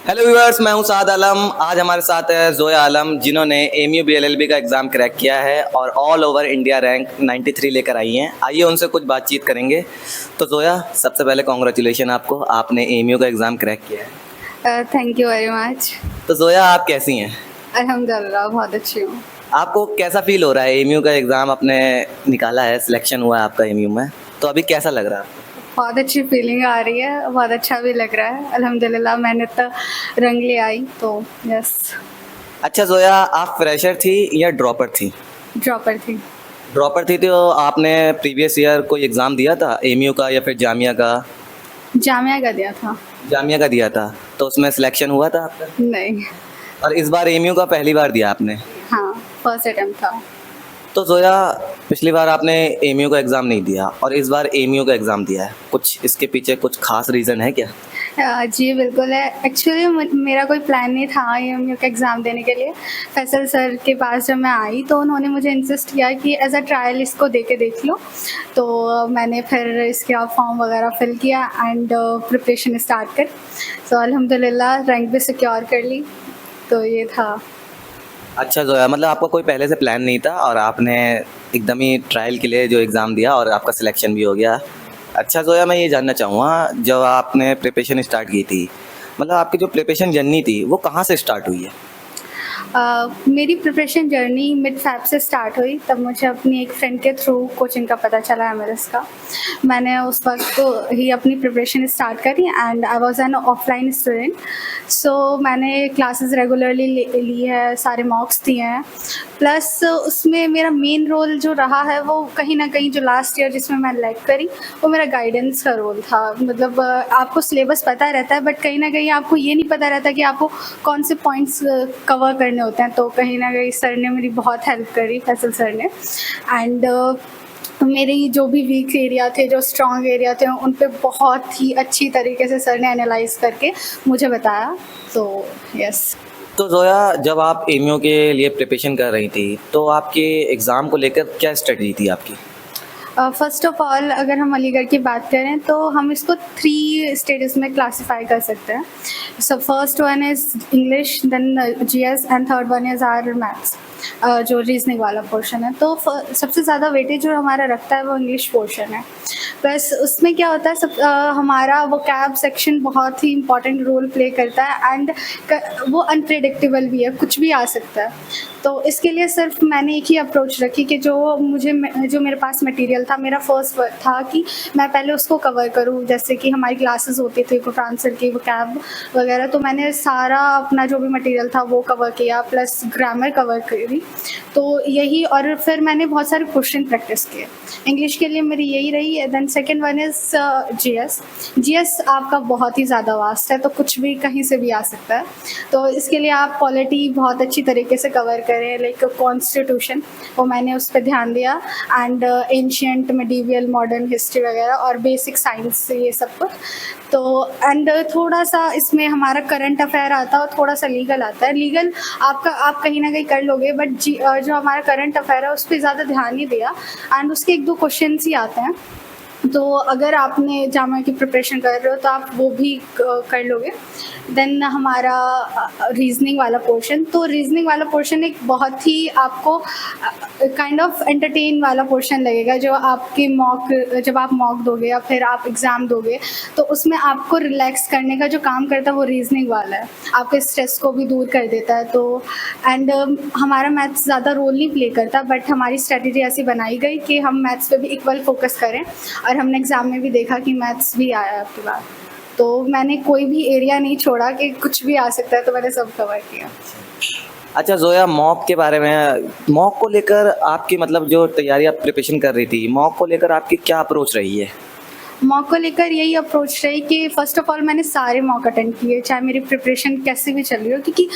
Hello viewers, मैं हूं साद आलम। आज हमारे साथ है जोया आलम, जिन्होंने एमयू बीएलएलबी का एग्ज़ाम क्रैक किया है और ऑल ओवर इंडिया रैंक 93 लेकर आई हैं। आइए उनसे कुछ बातचीत करेंगे। तो जोया, सबसे पहले कॉन्ग्रेचुलेशन आपको, आपने एमयू का एग्ज़ाम क्रैक किया है। Thank you very much. तो जोया, आप कैसी हैं? अल्हम्दुलिल्लाह बहुत अच्छी हूँ। आपको कैसा फील हो रहा है? एमयू का एग्ज़ाम आपने निकाला है, सिलेक्शन हुआ है आपका एमयू में, तो अभी कैसा लग रहा है? बहुत अच्छी फीलिंग आ रही है, बहुत अच्छा भी लग रहा है। अल्हम्दुलिल्लाह मैंने तो रंग ले आई तो यस। अच्छा जोया, आप फ्रेशर थी या ड्रॉपर थी? ड्रॉपर थी। ड्रॉपर थी तो आपने प्रीवियस ईयर कोई एग्ज़ाम दिया था एमयू का या फिर जामिया का? जामिया का दिया था। जामिया का दिया था, तो उसमें सिलेक्शन हुआ था आपका? नहीं। और इस बार एमयू का पहली बार दिया आपने? हाँ, फर्स्ट अटेम्प्ट था। तो जोया, पिछली बार आपने एमयू का एग्ज़ाम नहीं दिया और इस बार एमयू का एग्ज़ाम दिया है, कुछ इसके पीछे कुछ खास रीज़न है क्या? जी बिल्कुल है। एक्चुअली मेरा कोई प्लान नहीं था एएमयू का एग्ज़ाम देने के लिए। फैसल सर के पास जब मैं आई तो उन्होंने मुझे इंसिस्ट किया कि एज़ अ ट्रायल इसको दे के देख लो। तो मैंने फिर इसका फॉर्म वगैरह फिल किया एंड प्रिपरेशन स्टार्ट कर। सो अल्हम्दुलिल्लाह रैंक भी सिक्योर कर ली। तो ये था। अच्छा जोया, मतलब आपका कोई पहले से प्लान नहीं था और आपने एकदम ही ट्रायल के लिए जो एग्ज़ाम दिया और आपका सिलेक्शन भी हो गया। अच्छा जोया, मैं ये जानना चाहूँगा, जब आपने प्रिपरेशन स्टार्ट की थी, मतलब आपकी जो प्रिपरेशन जर्नी थी वो कहाँ से स्टार्ट हुई है? मेरी प्रिपरेशन जर्नी मिड फ़ैब से स्टार्ट हुई। तब मुझे अपनी एक फ्रेंड के थ्रू कोचिंग का पता चला एमएलएस का। मैंने उस वक्त तो ही अपनी प्रिपरेशन स्टार्ट करी and I was an offline student. So मैंने क्लासेस रेगुलरली ली है, सारे मॉक्स दिए हैं। प्लस उसमें मेरा मेन रोल जो रहा है वो कहीं ना कहीं जो लास्ट ईयर जिसमें मैं लैग करी वो मेरा गाइडेंस का रोल था। मतलब आपको सिलेबस पता रहता है बट कहीं ना कहीं आपको ये नहीं पता रहता कि आपको कौन से पॉइंट्स कवर करने होते हैं। तो कहीं ना कहीं सर ने मेरी बहुत हेल्प करी, फैसल सर ने। एंड मेरी जो भी वीक एरिया थे, जो स्ट्रॉन्ग एरिया थे, उन पे बहुत ही अच्छी तरीके से सर ने एनालाइज करके मुझे बताया। तो यस। तो जोया, जब आप एमयू के लिए प्रिपरेशन कर रही थी तो आपके एग्ज़ाम को लेकर क्या स्ट्रेटजी थी आपकी? फ़र्स्ट ऑफ़ ऑल अगर हम अलीगढ़ की बात करें तो हम इसको 3 स्टेजेस में क्लासिफ़ाई कर सकते हैं। So first one is English, then GS and third one is our maths, जो रीज़निंग वाला पोर्शन है। तो सबसे ज़्यादा वेटेज जो हमारा रखता है वो इंग्लिश पोर्शन है। प्लस उसमें क्या होता है, हमारा वोकैब सेक्शन बहुत ही इम्पोर्टेंट रोल प्ले करता है एंड वो अनप्रेडिक्टेबल भी है, कुछ भी आ सकता है। तो इसके लिए सिर्फ मैंने एक ही अप्रोच रखी कि जो मेरे पास मटेरियल था, मेरा फर्स्ट था कि मैं पहले उसको कवर करूँ। जैसे कि हमारी क्लासेस होती थी कुछ आंसर की, वोकैब वगैरह, तो मैंने सारा अपना जो भी मटेरियल था वो कवर किया, प्लस ग्रामर कवर करी। तो यही, और फिर मैंने बहुत सारे क्वेश्चन प्रैक्टिस किए। इंग्लिश के लिए मेरी यही रही है। Then second one is GS. GS आपका बहुत ही ज़्यादा वास्ट है, तो कुछ भी कहीं से भी आ सकता है। तो इसके लिए आप पॉलिटी बहुत अच्छी तरीके से कवर करें, लाइक कॉन्स्टिट्यूशन, वो मैंने उस पर ध्यान दिया। And ancient, medieval, modern history वगैरह और बेसिक साइंस, ये सब कुछ। तो एंड थोड़ा सा इसमें हमारा करंट अफेयर आता है और थोड़ा सा लीगल आता है। लीगल आप कहीं ना कहीं कर लोगे, बट जो हमारा करंट अफेयर है उस पर ज़्यादा ध्यान नहीं दिया एंड उसके 1-2 क्वेश्चन ही आते हैं। तो अगर आपने जामा की प्रिपरेशन कर रहे हो तो आप वो भी कर लोगे। देन हमारा रीजनिंग वाला पोर्शन, तो रीजनिंग वाला पोर्शन एक बहुत ही आपको काइंड ऑफ एंटरटेन वाला पोर्शन लगेगा। जब आप मॉक दोगे या फिर आप एग्ज़ाम दोगे तो उसमें आपको रिलैक्स करने का जो काम करता है वो रीजनिंग वाला है, आपके स्ट्रेस को भी दूर कर देता है। तो एंड हमारा मैथ्स ज़्यादा रोल नहीं प्ले करता, बट हमारी स्ट्रेटजी ऐसी बनाई गई कि हम मैथ्स पे भी इक्वल फोकस करें। और हमने एग्ज़ाम में भी देखा कि मैथ्स भी आया आपके बाद। तो मैंने कोई भी एरिया नहीं छोड़ा कि कुछ भी आ सकता है, तो मैंने सब कवर किया। अच्छा जोया, मॉक के बारे में, मॉक को लेकर आपकी मतलब जो तैयारी आप प्रिपरेशन कर रही थी, मॉक को लेकर आपकी क्या अप्रोच रही है? मॉक को लेकर यही अप्रोच रही कि फ़र्स्ट ऑफ़ ऑल मैंने सारे मॉक अटेंड किए, चाहे मेरी प्रिपरेशन कैसी भी चल रही हो। क्योंकि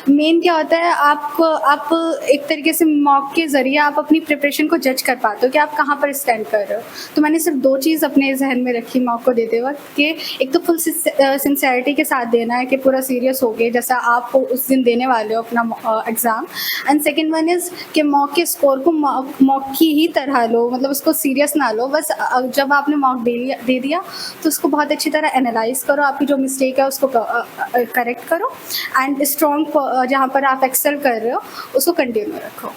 मेन क्या होता है, आप एक तरीके से मॉक के ज़रिए आप अपनी प्रिपरेशन को जज कर पाते हो कि आप कहाँ पर स्टैंड कर रहे हो। तो मैंने सिर्फ 2 चीज़ अपने जहन में रखी मॉक को देते वक्त कि एक तो फुल सिंसेरिटी के साथ देना है कि पूरा सीरियस हो गए जैसा आप उस दिन देने वाले हो अपना exam. And second one is कि मॉक के स्कोर को मॉक की ही तरह लो, मतलब उसको सीरियस ना लो। बस जब आपने मॉक दे दिया तो उसको बहुत अच्छी तरह एनालाइज करो, आपकी जो मिस्टेक है उसको करेक्ट करो एंड स्ट्रॉन्ग जहाँ पर आप एक्सेल कर रहे हो उसको कंटिन्यू रखो।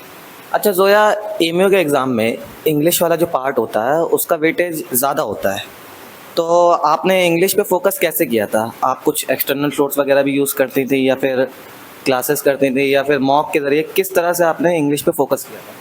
अच्छा जोया, एमयू के एग्ज़ाम में इंग्लिश वाला जो पार्ट होता है उसका वेटेज ज़्यादा होता है, तो आपने इंग्लिश पे फोकस कैसे किया था? आप कुछ एक्सटर्नल सोर्स वगैरह भी यूज़ करती थी या फिर क्लासेस करती थी या फिर मॉक के ज़रिए, किस तरह से आपने इंग्लिश पे फोकस किया था?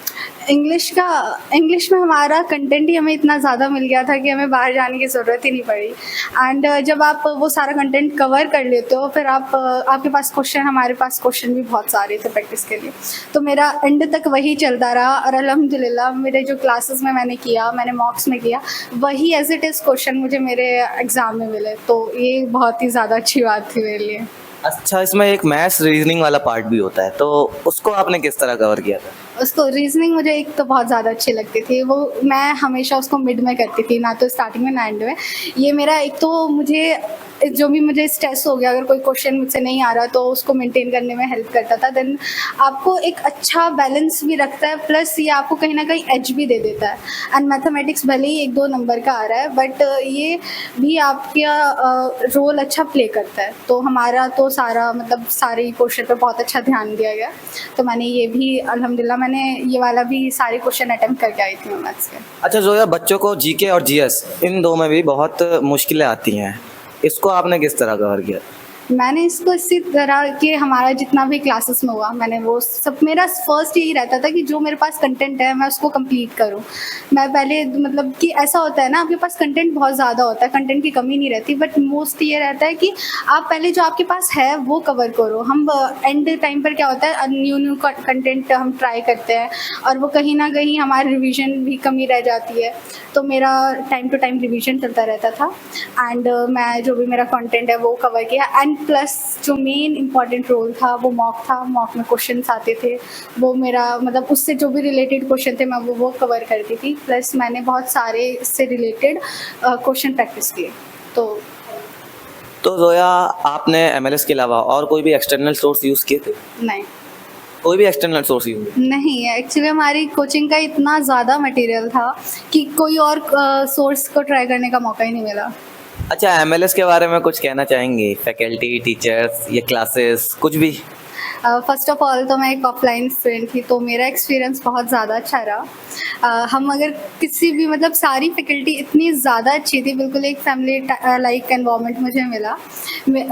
इंग्लिश में हमारा कंटेंट ही हमें इतना ज़्यादा मिल गया था कि हमें बाहर जाने की ज़रूरत ही नहीं पड़ी। एंड जब आप वो सारा कंटेंट कवर कर लेते हो फिर आपके पास क्वेश्चन, हमारे पास क्वेश्चन भी बहुत सारे थे प्रैक्टिस के लिए, तो मेरा एंड तक वही चलता रहा और अल्हम्दुलिल्लाह मेरे जो क्लासेस में मैंने किया, मैंने मॉक्स में किया, वही एज इट इज़ क्वेश्चन मुझे मेरे एग्ज़ाम में मिले, तो ये बहुत ही ज़्यादा अच्छी बात थी मेरे लिए। अच्छा, इसमें एक मैथ्स रीजनिंग वाला पार्ट भी होता है, तो उसको आपने किस तरह कवर किया था? उसको रीजनिंग मुझे एक तो बहुत ज़्यादा अच्छी लगती थी, वो मैं हमेशा उसको मिड में करती थी, ना तो स्टार्टिंग में ना एंड में। ये मेरा एक तो मुझे जो भी मुझे स्ट्रेस हो गया, अगर कोई क्वेश्चन मुझसे नहीं आ रहा तो उसको मेंटेन करने में हेल्प करता था। देन आपको एक अच्छा बैलेंस भी रखता है, प्लस ये आपको कहीं ना कहीं एज भी दे देता है। एंड मैथमेटिक्स भले ही 1-2 नंबर का आ रहा है बट ये भी आपका रोल अच्छा प्ले करता है। तो हमारा तो सारा मतलब सारे क्वेश्चन पे बहुत अच्छा ध्यान दिया गया, तो मैंने ये भी अल्हम्दुलिल्लाह मैंने ये वाला भी सारे क्वेश्चन अटेम्प्ट करके आई थी मैं मैथ्स के। अच्छा जोया, बच्चों को जीके और जीएस इन दो में भी बहुत मुश्किलें आती हैं, इसको आपने किस तरह कवर किया? मैंने इसको इसी तरह कि हमारा जितना भी क्लासेस में हुआ, मैंने वो सब, मेरा फर्स्ट यही रहता था कि जो मेरे पास कंटेंट है मैं उसको कंप्लीट करूं। मैं पहले मतलब कि ऐसा होता है ना, आपके पास कंटेंट बहुत ज़्यादा होता है, कंटेंट की कमी नहीं रहती, बट मोस्ट ये रहता है कि आप पहले जो आपके पास है वो कवर करो। हम एंड टाइम पर क्या होता है, न्यू कंटेंट हम ट्राई करते हैं और वो कहीं ना कहीं हमारी रिविज़न भी कमी रह जाती है, तो मेरा टाइम टू टाइम रिविज़न चलता रहता था एंड मैं जो भी मेरा कंटेंट है वो कवर किया। एंड प्लस जो मेन इम्पॉर्टेंट रोल था वो मॉक था, मॉक में क्वेश्चंस आते थे, वो मेरा मतलब उससे जो भी रिलेटेड क्वेश्चन थे मैं वो कवर करती थी, प्लस मैंने बहुत सारे इससे रिलेटेड क्वेश्चन प्रैक्टिस किए। तो जोया, आपने एमएलएस के अलावा और कोई भी एक्सटर्नल सोर्स यूज़ किए थे? नहीं कोई भी एक्सटर्नल सोर्स यूज़? नहीं, एक्चुअली हमारी कोचिंग का इतना ज़्यादा मटेरियल था कि कोई और सोर्स को ट्राई करने का मौका ही नहीं मिला। अच्छा, एमएलएस के बारे में कुछ कहना चाहेंगे? फैकल्टी, टीचर्स या क्लासेस, कुछ भी? फ़र्स्ट ऑफ़ ऑल तो मैं एक ऑफलाइन स्टूडेंट थी, तो मेरा एक्सपीरियंस बहुत ज़्यादा अच्छा रहा। हम अगर किसी भी मतलब सारी फैकल्टी इतनी ज़्यादा अच्छी थी, बिल्कुल एक फैमिली लाइक एनवायरनमेंट मुझे मिला।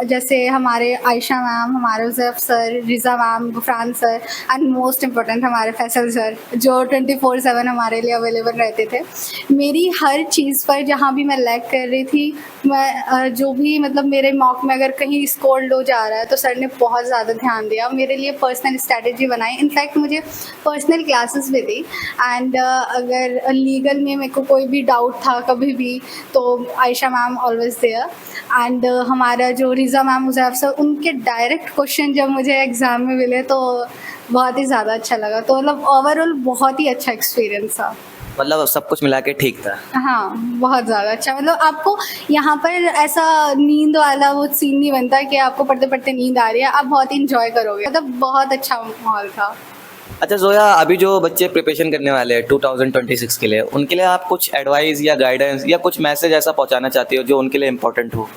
जैसे हमारे आयशा मैम, हमारे Uzaif sir, Riza ma'am, Gufran sir and most important हमारे फैसल सर, जो 24/7 हमारे लिए अवेलेबल रहते थे। मेरी हर चीज़ पर जहाँ भी मैं लैग कर रही थी, मैं जो भी मतलब मेरे मॉक में अगर कहीं स्कोर लो जा रहा है तो सर ने बहुत ज़्यादा ध्यान दिया, मेरे लिए पर्सनल स्ट्रैटेजी बनाई। इनफैक्ट मुझे पर्सनल क्लासेस भी दी एंड अगर लीगल में मेरे को कोई भी डाउट था कभी भी तो Ayesha ma'am always there. And हमारा जो रिज़ा मैम, उज़ैफ़ सर, उनके डायरेक्ट क्वेश्चन जब मुझे एग्ज़ाम में मिले तो बहुत ही ज़्यादा अच्छा लगा। तो मतलब ओवरऑल बहुत ही अच्छा एक्सपीरियंस था। मतलब सब कुछ मिला के ठीक था? हाँ, बहुत ज़्यादा अच्छा। मतलब आपको यहाँ पर ऐसा नींद वाला वो सीन नहीं बनता कि आपको पढ़ते-पढ़ते नींद आ रही है, आप बहुत इंजॉय करोगे। मतलब बहुत अच्छा माहौल था। अच्छा जोया, अभी जो बच्चे प्रिपरेशन करने वाले हैं 2026 के लिए, उनके लिए आप कुछ एडवाइस या गाइडेंस या कुछ मैसेज ऐसा पहुंचाना चाहती हो जो उनके लिए इम्पोर्टेंट हो?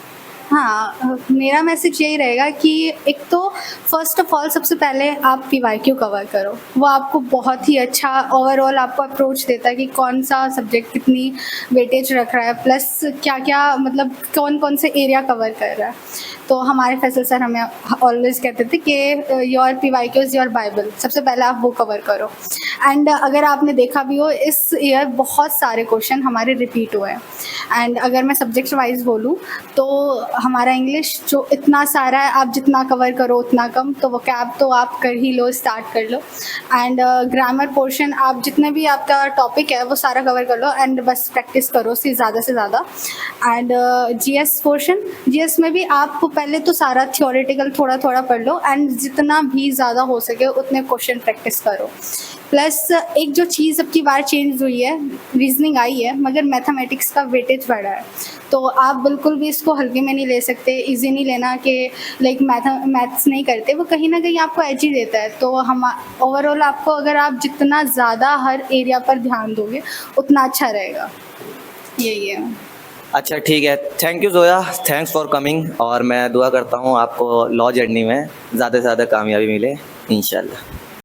हाँ, मेरा मैसेज यही रहेगा कि एक तो फ़र्स्ट ऑफ़ ऑल सबसे पहले आप पीवाईक्यू कवर करो। वो आपको बहुत ही अच्छा ओवरऑल आपको अप्रोच देता है कि कौन-सा सब्जेक्ट कितनी वेटेज रख रहा है, प्लस क्या-क्या मतलब कौन-कौन से एरिया कवर कर रहा है। तो हमारे फैसल सर हमें ऑलवेज़ कहते थे कि your PYQ is your Bible, सबसे पहले आप वो कवर करो। एंड अगर आपने देखा भी हो, इस ईयर बहुत सारे क्वेश्चन हमारे रिपीट हुए हैं। एंड अगर मैं सब्जेक्ट वाइज बोलूँ तो हमारा इंग्लिश जो इतना सारा है, आप जितना कवर करो उतना कम, तो वोकैब तो आप कर ही लो, स्टार्ट कर लो। एंड ग्रामर पोर्शन आप जितने भी आपका टॉपिक है वो सारा कवर कर लो एंड बस प्रैक्टिस करो से ज़्यादा। एंड जीएस पोर्शन, जीएस में भी आप पहले तो सारा थियोरेटिकल थोड़ा पढ़ लो एंड जितना भी ज़्यादा हो सके उतने क्वेश्चन प्रैक्टिस करो। प्लस एक जो चीज़ अब की बार चेंज हुई है, रीजनिंग आई है मगर मैथमेटिक्स का वेटेज बढ़ा है, तो आप बिल्कुल भी इसको हल्के में नहीं ले सकते, इजी नहीं लेना कि लाइक मैथ्स नहीं करते, वो कहीं ना कहीं आपको एज ही देता है। तो हम ओवरऑल आपको अगर आप जितना ज़्यादा हर एरिया पर ध्यान दोगे उतना अच्छा रहेगा, यही है। अच्छा ठीक है, thank you Zoya, thanks for coming, और मैं दुआ करता हूँ आपको लॉ जर्नी में ज़्यादा से ज़्यादा कामयाबी मिले इंशाल्लाह।